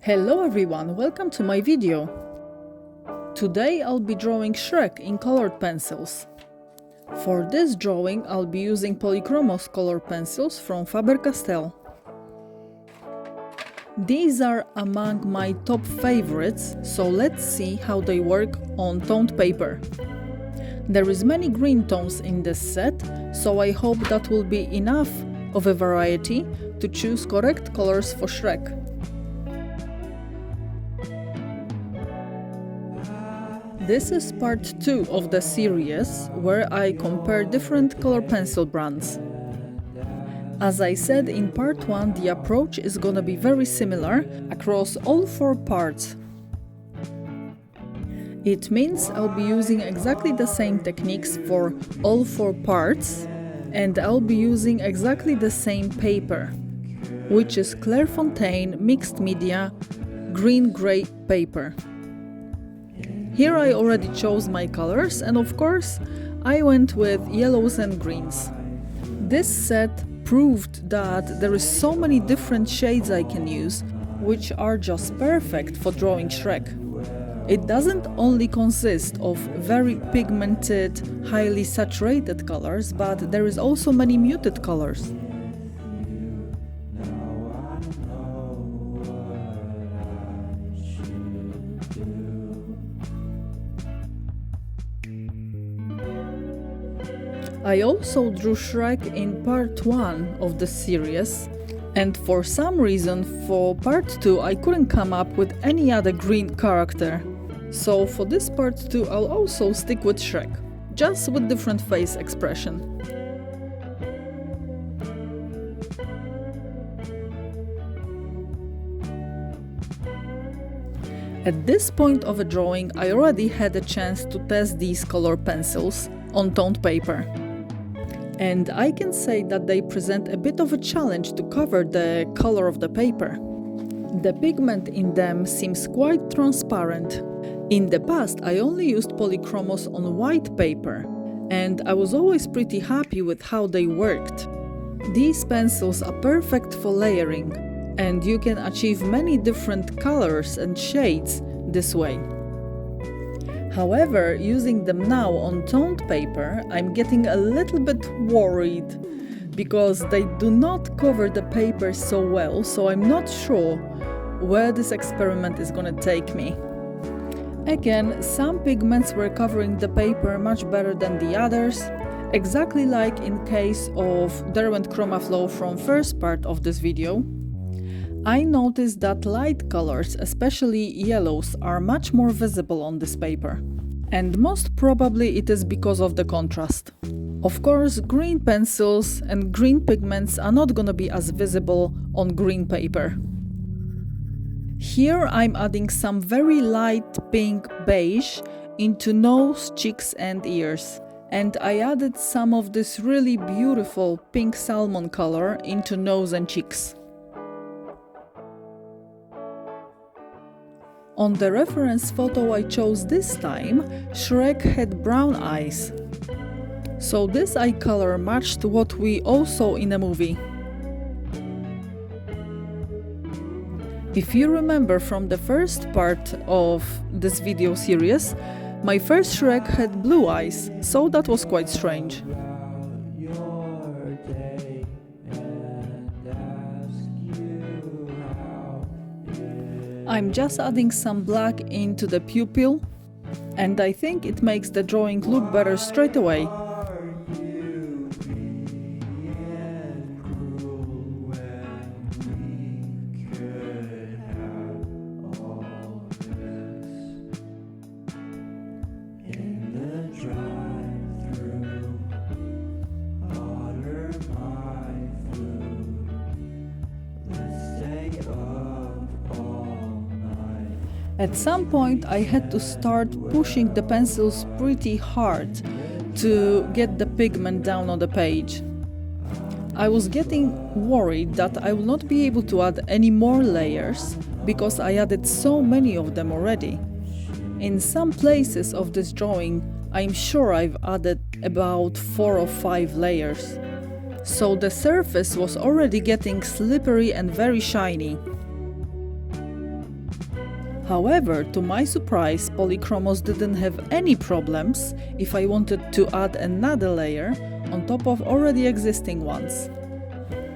Hello everyone, welcome to my video. Today I'll be drawing Shrek in colored pencils. For this drawing I'll be using Polychromos color pencils from Faber Castell. These are among my top favorites, so let's see how they work on toned paper. There is many green tones in this set, so I hope that will be enough of a variety to choose correct colors for Shrek. This is part 2 of the series, where I compare different color pencil brands. As I said in part 1, the approach is gonna be very similar across all 4 parts. It means I'll be using exactly the same techniques for all 4 parts, and I'll be using exactly the same paper, which is Clairefontaine mixed media green-gray paper. Here I already chose my colors, and of course I went with yellows and greens. This set proved that there is so many different shades I can use, which are just perfect for drawing Shrek. It doesn't only consist of very pigmented, highly saturated colors, but there is also many muted colors. I also drew Shrek in part 1 of the series, and for some reason for part 2 I couldn't come up with any other green character. So for this part 2 I'll also stick with Shrek, just with different face expression. At this point of a drawing I already had a chance to test these color pencils on toned paper. And I can say that they present a bit of a challenge to cover the color of the paper. The pigment in them seems quite transparent. In the past I only used Polychromos on white paper, and I was always pretty happy with how they worked. These pencils are perfect for layering, and you can achieve many different colors and shades this way. However, using them now on toned paper, I'm getting a little bit worried, because they do not cover the paper so well, so I'm not sure where this experiment is gonna take me. Again, some pigments were covering the paper much better than the others, exactly like in case of Derwent Chroma Flow from first part of this video. I noticed that light colors, especially yellows, are much more visible on this paper. And most probably it is because of the contrast. Of course, green pencils and green pigments are not gonna be as visible on green paper. Here I'm adding some very light pink beige into nose, cheeks and ears. And I added some of this really beautiful pink salmon color into nose and cheeks. On the reference photo I chose this time, Shrek had brown eyes. So this eye color matched what we all saw in the movie. If you remember from the first part of this video series, my first Shrek had blue eyes, so that was quite strange. I'm just adding some black into the pupil, and I think it makes the drawing look better straight away. At some point I had to start pushing the pencils pretty hard to get the pigment down on the page. I was getting worried that I will not be able to add any more layers, because I added so many of them already. In some places of this drawing I'm sure I've added about 4 or 5 layers. So the surface was already getting slippery and very shiny. However, to my surprise, Polychromos didn't have any problems if I wanted to add another layer on top of already existing ones.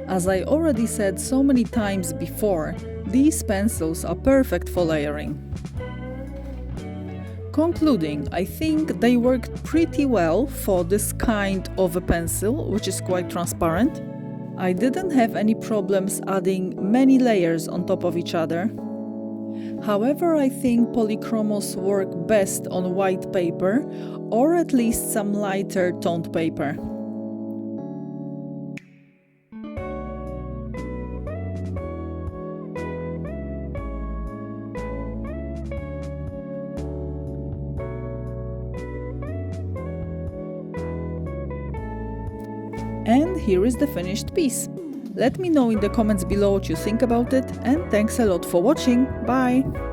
As I already said so many times before, these pencils are perfect for layering. Concluding, I think they worked pretty well for this kind of a pencil, which is quite transparent. I didn't have any problems adding many layers on top of each other. However, I think Polychromos work best on white paper or at least some lighter toned paper. And here is the finished piece. Let me know in the comments below what you think about it, and thanks a lot for watching. Bye!